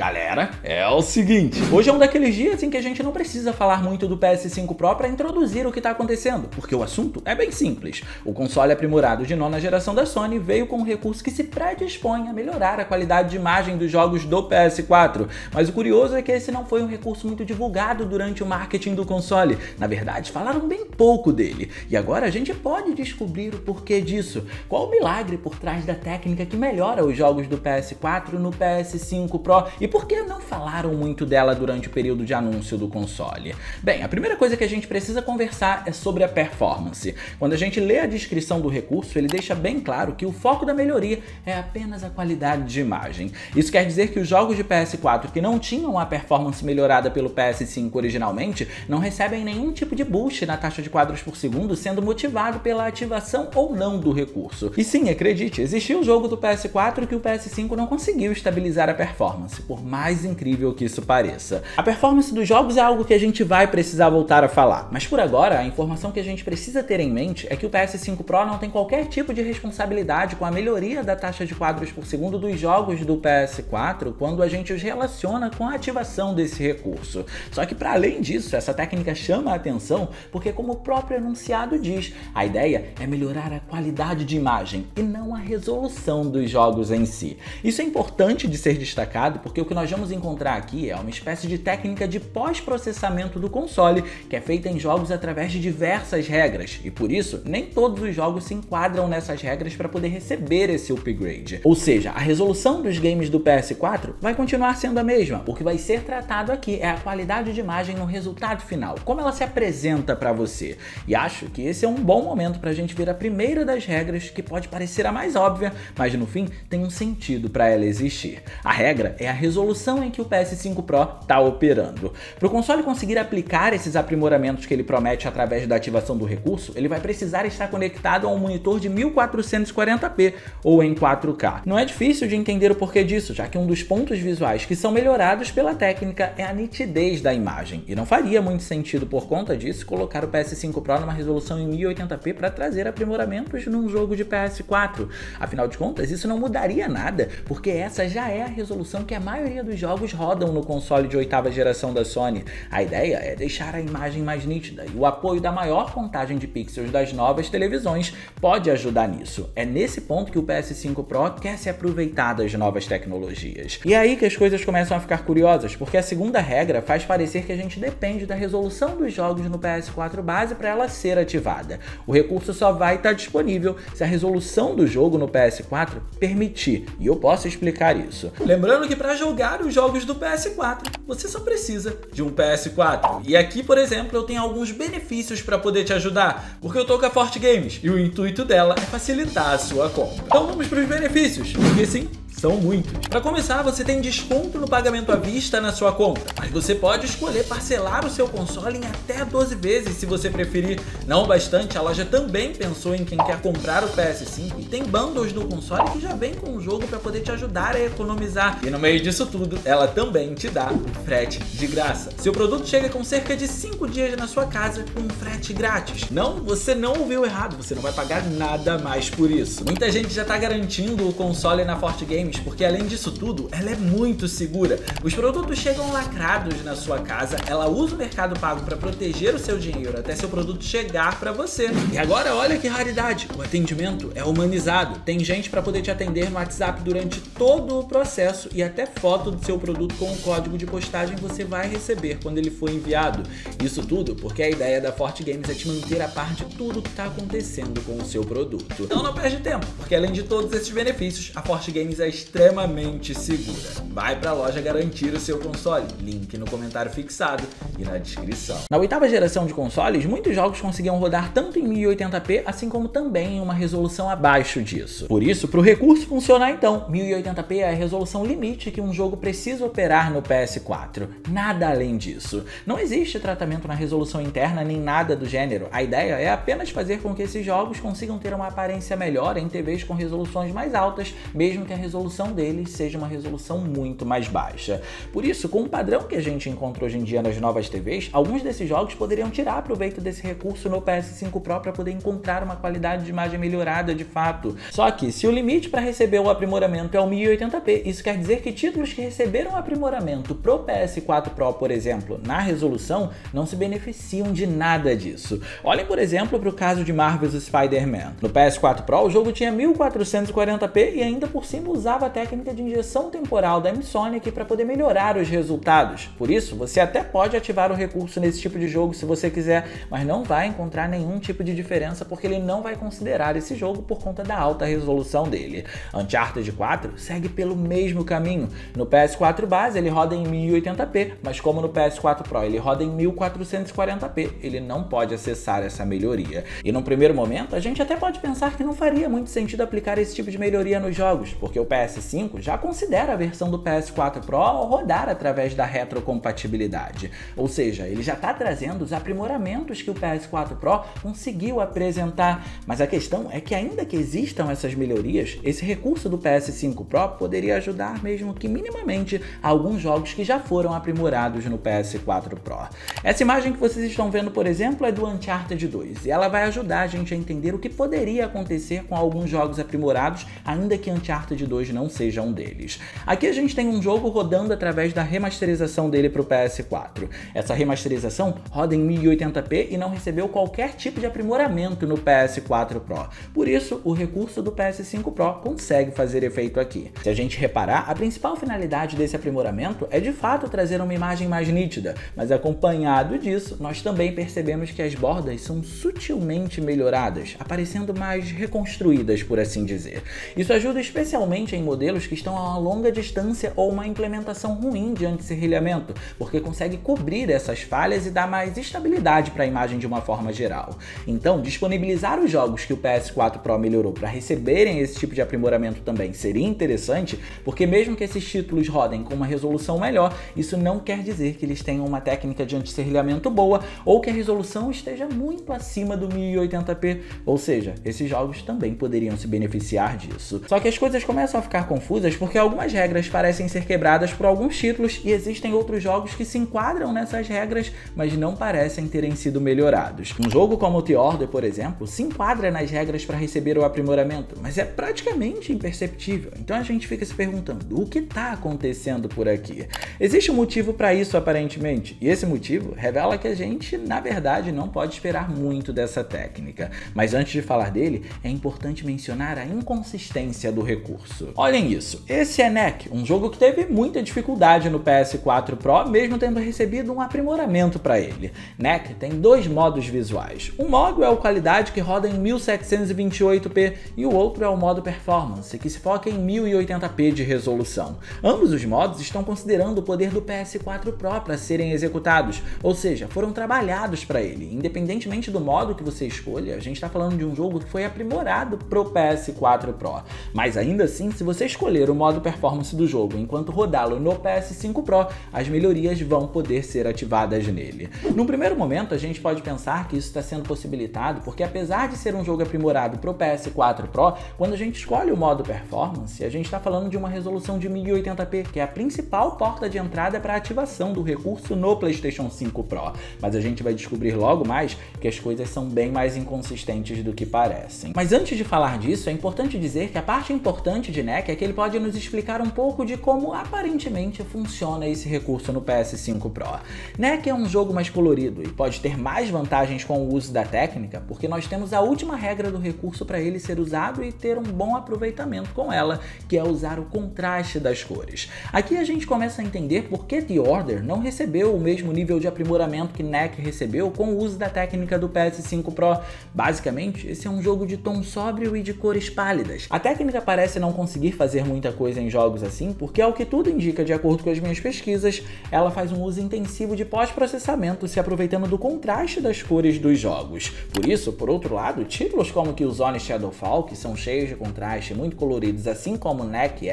Galera, é o seguinte, hoje é um daqueles dias em que a gente não precisa falar muito do PS5 Pro para introduzir o que está acontecendo, porque o assunto é bem simples. O console aprimorado de nona geração da Sony veio com um recurso que se predispõe a melhorar a qualidade de imagem dos jogos do PS4, mas o curioso é que esse não foi um recurso muito divulgado durante o marketing do console. Na verdade, falaram bem pouco dele, e agora a gente pode descobrir o porquê disso. Qual o milagre por trás da técnica que melhora os jogos do PS4 no PS5 Pro e por que não falaram muito dela durante o período de anúncio do console? Bem, a primeira coisa que a gente precisa conversar é sobre a performance. Quando a gente lê a descrição do recurso, ele deixa bem claro que o foco da melhoria é apenas a qualidade de imagem. Isso quer dizer que os jogos de PS4 que não tinham a performance melhorada pelo PS5 originalmente não recebem nenhum tipo de boost na taxa de quadros por segundo, sendo motivado pela ativação ou não do recurso. E sim, acredite, existiu um jogo do PS4 que o PS5 não conseguiu estabilizar a performance, por mais incrível que isso pareça. A performance dos jogos é algo que a gente vai precisar voltar a falar, mas por agora a informação que a gente precisa ter em mente é que o PS5 Pro não tem qualquer tipo de responsabilidade com a melhoria da taxa de quadros por segundo dos jogos do PS4 quando a gente os relaciona com a ativação desse recurso. Só que para além disso, essa técnica chama a atenção porque, como o próprio enunciado diz, a ideia é melhorar a qualidade de imagem e não a resolução dos jogos em si. Isso é importante de ser destacado porque o que nós vamos encontrar aqui é uma espécie de técnica de pós-processamento do console que é feita em jogos através de diversas regras e por isso nem todos os jogos se enquadram nessas regras para poder receber esse upgrade. Ou seja, a resolução dos games do PS4 vai continuar sendo a mesma. O que vai ser tratado aqui é a qualidade de imagem no resultado final, como ela se apresenta para você. E acho que esse é um bom momento para a gente ver a primeira das regras que pode parecer a mais óbvia, mas no fim tem um sentido para ela existir. A regra é a resolução em que o PS5 Pro está operando. Para o console conseguir aplicar esses aprimoramentos que ele promete através da ativação do recurso, ele vai precisar estar conectado a um monitor de 1440p ou em 4K. Não é difícil de entender o porquê disso, já que um dos pontos visuais que são melhorados pela técnica é a nitidez da imagem, e não faria muito sentido por conta disso colocar o PS5 Pro numa resolução em 1080p para trazer aprimoramentos num jogo de PS4. Afinal de contas, isso não mudaria nada, porque essa já é a resolução que a maioria dos jogos rodam no console de 8ª geração da Sony. A ideia é deixar a imagem mais nítida e o apoio da maior contagem de pixels das novas televisões pode ajudar nisso. É nesse ponto que o PS5 Pro quer se aproveitar das novas tecnologias. E é aí que as coisas começam a ficar curiosas, porque a segunda regra faz parecer que a gente depende da resolução dos jogos no PS4 base para ela ser ativada. O recurso só vai estar disponível se a resolução do jogo no PS4 permitir, e eu posso explicar isso. Lembrando que para jogar os jogos do PS4, você só precisa de um PS4. E aqui, por exemplo, eu tenho alguns benefícios para poder te ajudar, porque eu tô com a Forte Games e o intuito dela é facilitar a sua compra. Então vamos para os benefícios, porque sim, são muitos. Para começar, você tem desconto no pagamento à vista na sua conta, mas você pode escolher parcelar o seu console em até 12 vezes se você preferir. Não bastante, a loja também pensou em quem quer comprar o PS5 e tem bundles do console que já vem com o jogo para poder te ajudar a economizar. E no meio disso tudo, ela também te dá um frete de graça. Seu produto chega com cerca de 5 dias na sua casa com um frete grátis. Não, você não ouviu errado, você não vai pagar nada mais por isso. Muita gente já está garantindo o console na Forte Games porque além disso tudo, ela é muito segura. Os produtos chegam lacrados na sua casa, ela usa o Mercado Pago para proteger o seu dinheiro até seu produto chegar para você. E agora olha que raridade, o atendimento é humanizado. Tem gente para poder te atender no WhatsApp durante todo o processo e até foto do seu produto com o código de postagem você vai receber quando ele for enviado. Isso tudo porque a ideia da Forte Games é te manter a par de tudo que está acontecendo com o seu produto. Então não perde tempo, porque além de todos esses benefícios, a Forte Games é extremamente segura. Vai para a loja garantir o seu console, link no comentário fixado e na descrição. Na 8ª geração de consoles, muitos jogos conseguiam rodar tanto em 1080p, assim como também em uma resolução abaixo disso. Por isso, para o recurso funcionar então, 1080p é a resolução limite que um jogo precisa operar no PS4. Nada além disso. Não existe tratamento na resolução interna nem nada do gênero. A ideia é apenas fazer com que esses jogos consigam ter uma aparência melhor em TVs com resoluções mais altas, mesmo que a resolução resolução deles seja uma resolução muito mais baixa. Por isso, com o padrão que a gente encontra hoje em dia nas novas TVs, alguns desses jogos poderiam tirar proveito desse recurso no PS5 Pro para poder encontrar uma qualidade de imagem melhorada de fato. Só que, se o limite para receber o aprimoramento é o 1080p, isso quer dizer que títulos que receberam aprimoramento pro PS4 Pro, por exemplo, na resolução, não se beneficiam de nada disso. Olhem, por exemplo, para o caso de Marvel's Spider-Man. No PS4 Pro, o jogo tinha 1440p e ainda por cima usava a técnica de injeção temporal da M-Sonic para poder melhorar os resultados. Por isso, você até pode ativar o recurso nesse tipo de jogo se você quiser, mas não vai encontrar nenhum tipo de diferença porque ele não vai considerar esse jogo por conta da alta resolução dele. Uncharted 4 segue pelo mesmo caminho. No PS4 base ele roda em 1080p, mas como no PS4 Pro ele roda em 1440p, ele não pode acessar essa melhoria. E num primeiro momento, a gente até pode pensar que não faria muito sentido aplicar esse tipo de melhoria nos jogos, porque o PS5 já considera a versão do PS4 Pro rodar através da retrocompatibilidade. Ou seja, ele já está trazendo os aprimoramentos que o PS4 Pro conseguiu apresentar. Mas a questão é que ainda que existam essas melhorias, esse recurso do PS5 Pro poderia ajudar mesmo que minimamente alguns jogos que já foram aprimorados no PS4 Pro. Essa imagem que vocês estão vendo, por exemplo, é do Uncharted 2 e ela vai ajudar a gente a entender o que poderia acontecer com alguns jogos aprimorados, ainda que Uncharted 2 não seja um deles. Aqui a gente tem um jogo rodando através da remasterização dele para o PS4. Essa remasterização roda em 1080p e não recebeu qualquer tipo de aprimoramento no PS4 Pro. Por isso, o recurso do PS5 Pro consegue fazer efeito aqui. Se a gente reparar, a principal finalidade desse aprimoramento é de fato trazer uma imagem mais nítida, mas acompanhado disso, nós também percebemos que as bordas são sutilmente melhoradas, aparecendo mais reconstruídas, por assim dizer. Isso ajuda especialmente em modelos que estão a uma longa distância ou uma implementação ruim de anti-serrilhamento, porque consegue cobrir essas falhas e dar mais estabilidade para a imagem de uma forma geral. Então, disponibilizar os jogos que o PS4 Pro melhorou para receberem esse tipo de aprimoramento também seria interessante, porque mesmo que esses títulos rodem com uma resolução melhor, isso não quer dizer que eles tenham uma técnica de anti-serrilhamento boa ou que a resolução esteja muito acima do 1080p, ou seja, esses jogos também poderiam se beneficiar disso. Só que as coisas começam a ficar confusas porque algumas regras parecem ser quebradas por alguns títulos e existem outros jogos que se enquadram nessas regras, mas não parecem terem sido melhorados. Um jogo como The Order, por exemplo, se enquadra nas regras para receber o aprimoramento, mas é praticamente imperceptível. Então a gente fica se perguntando, o que está acontecendo por aqui? Existe um motivo para isso aparentemente, e esse motivo revela que a gente, na verdade, não pode esperar muito dessa técnica. Mas antes de falar dele, é importante mencionar a inconsistência do recurso. Olhem isso, esse é Knack, um jogo que teve muita dificuldade no PS4 Pro, mesmo tendo recebido um aprimoramento para ele. Knack tem dois modos visuais. Um modo é o qualidade, que roda em 1728p, e o outro é o modo performance, que se foca em 1080p de resolução. Ambos os modos estão considerando o poder do PS4 Pro para serem executados, ou seja, foram trabalhados para ele. Independentemente do modo que você escolha, a gente está falando de um jogo que foi aprimorado pro PS4 Pro. Mas ainda assim, se você escolher o modo performance do jogo enquanto rodá-lo no PS5 Pro, as melhorias vão poder ser ativadas nele. Num primeiro momento, a gente pode pensar que isso está sendo possibilitado porque, apesar de ser um jogo aprimorado pro PS4 Pro, quando a gente escolhe o modo performance, a gente está falando de uma resolução de 1080p, que é a principal porta de entrada para a ativação do recurso no PlayStation 5 Pro. Mas a gente vai descobrir logo mais que as coisas são bem mais inconsistentes do que parecem. Mas antes de falar disso, é importante dizer que a parte importante de Knack é que ele pode nos explicar um pouco de como aparentemente funciona esse recurso no PS5 Pro. Knack é um jogo mais colorido e pode ter mais vantagens com o uso da técnica, porque nós temos a última regra do recurso para ele ser usado e ter um bom aproveitamento com ela, que é usar o contraste das cores. Aqui a gente começa a entender por que The Order não recebeu o mesmo nível de aprimoramento que Knack recebeu com o uso da técnica do PS5 Pro. Basicamente, esse é um jogo de tom sóbrio e de cores pálidas. A técnica parece não conseguir fazer muita coisa em jogos assim, porque ao que tudo indica, de acordo com as minhas pesquisas, ela faz um uso intensivo de pós-processamento, se aproveitando do contraste das cores dos jogos. Por isso, por outro lado, títulos como Killzone e Shadowfall, que são cheios de contraste e muito coloridos, assim como Knack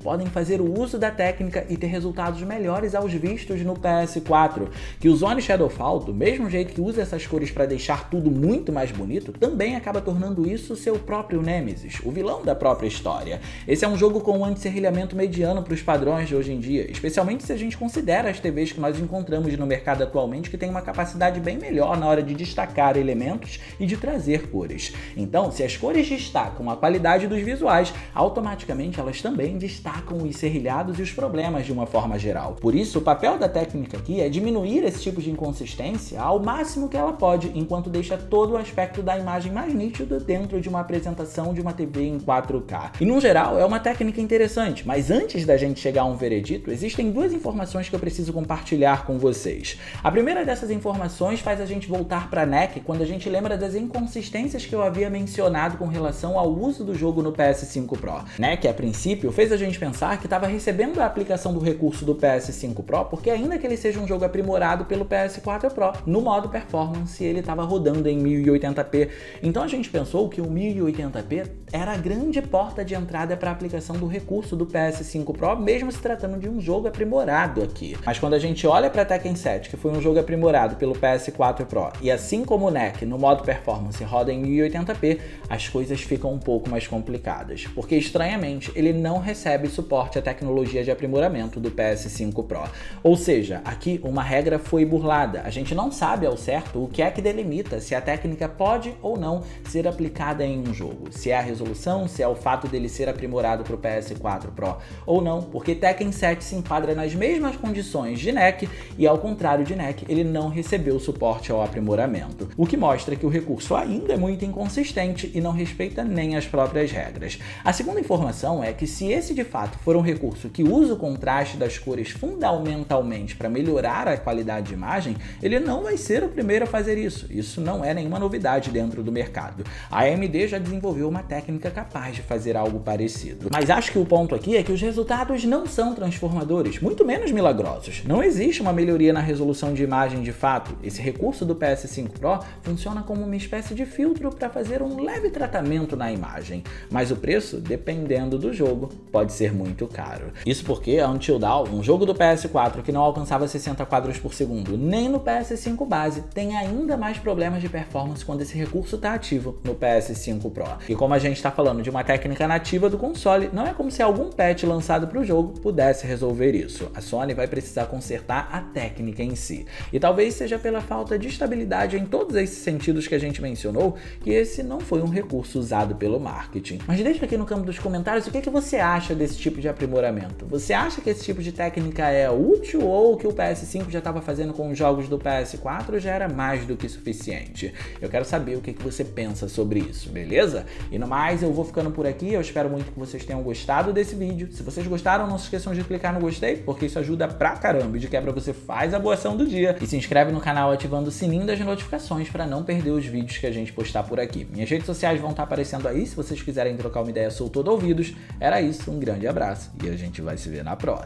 podem fazer o uso da técnica e ter resultados melhores aos vistos no PS4. Killzone e Shadowfall, do mesmo jeito que usa essas cores para deixar tudo muito mais bonito, também acaba tornando isso seu próprio Nemesis, o vilão da própria história. Esse é um jogo com um anti-serrilhamento mediano para os padrões de hoje em dia, especialmente se a gente considera as TVs que nós encontramos no mercado atualmente, que tem uma capacidade bem melhor na hora de destacar elementos e de trazer cores. Então, se as cores destacam a qualidade dos visuais, automaticamente elas também destacam os serrilhados e os problemas de uma forma geral. Por isso, o papel da técnica aqui é diminuir esse tipo de inconsistência ao máximo que ela pode, enquanto deixa todo o aspecto da imagem mais nítido dentro de uma apresentação de uma TV em 4K. E no geral, é uma técnica interessante, mas antes da gente chegar a um veredito, existem duas informações que eu preciso compartilhar com vocês. A primeira dessas informações faz a gente voltar para a NEC quando a gente lembra das inconsistências que eu havia mencionado com relação ao uso do jogo no PS5 Pro. NEC, a princípio, fez a gente pensar que estava recebendo a aplicação do recurso do PS5 Pro, porque ainda que ele seja um jogo aprimorado pelo PS4 Pro, no modo performance ele estava rodando em 1080p. Então a gente pensou que o 1080p era a grande porta de entrada para a aplicação do recurso do PS5 Pro, mesmo se tratando de um jogo aprimorado aqui. Mas quando a gente olha para Tekken 7, que foi um jogo aprimorado pelo PS4 Pro, e assim como o NEC no modo performance roda em 1080p, as coisas ficam um pouco mais complicadas, porque estranhamente ele não recebe suporte à tecnologia de aprimoramento do PS5 Pro. Ou seja, aqui uma regra foi burlada. A gente não sabe ao certo o que é que delimita se a técnica pode ou não ser aplicada em um jogo. Se é a resolução, se é o fato dele ser aprimorado para o PS4 Pro ou não, porque Tekken 7 se enquadra nas mesmas condições de NEC e, ao contrário de NEC, ele não recebeu suporte ao aprimoramento, o que mostra que o recurso ainda é muito inconsistente e não respeita nem as próprias regras. A segunda informação é que, se esse de fato for um recurso que usa o contraste das cores fundamentalmente para melhorar a qualidade de imagem, ele não vai ser o primeiro a fazer isso. Isso não é nenhuma novidade dentro do mercado. A AMD já desenvolveu uma técnica capaz de fazer algo parecido. Mas acho que o ponto aqui é que os resultados não são transformadores, muito menos milagrosos. Não existe uma melhoria na resolução de imagem de fato. Esse recurso do PS5 Pro funciona como uma espécie de filtro para fazer um leve tratamento na imagem, mas o preço, dependendo do jogo, pode ser muito caro. Isso porque Until Dawn, um jogo do PS4 que não alcançava 60 quadros por segundo nem no PS5 base, tem ainda mais problemas de performance quando esse recurso está ativo no PS5 Pro. E como a gente está falando de uma técnica nativa do console, não é como se algum patch lançado para o jogo pudesse resolver isso. A Sony vai precisar consertar a técnica em si. E talvez seja pela falta de estabilidade em todos esses sentidos que a gente mencionou que esse não foi um recurso usado pelo marketing. Mas deixa aqui no campo dos comentários o que você acha desse tipo de aprimoramento. Você acha que esse tipo de técnica é útil, ou que o PS5 já estava fazendo com os jogos do PS4 já era mais do que suficiente? Eu quero saber o que você pensa sobre isso, beleza? E no mais, eu vou ficando por aqui. Eu espero muito que vocês tenham gostado desse vídeo. Se vocês gostaram, não se esqueçam de clicar no gostei, porque isso ajuda pra caramba. E de quebra você faz a boa ação do dia e se inscreve no canal ativando o sininho das notificações para não perder os vídeos que a gente postar por aqui. Minhas redes sociais vão estar aparecendo aí, se vocês quiserem trocar uma ideia, sou todo ouvidos. Era isso, um grande abraço e a gente vai se ver na próxima.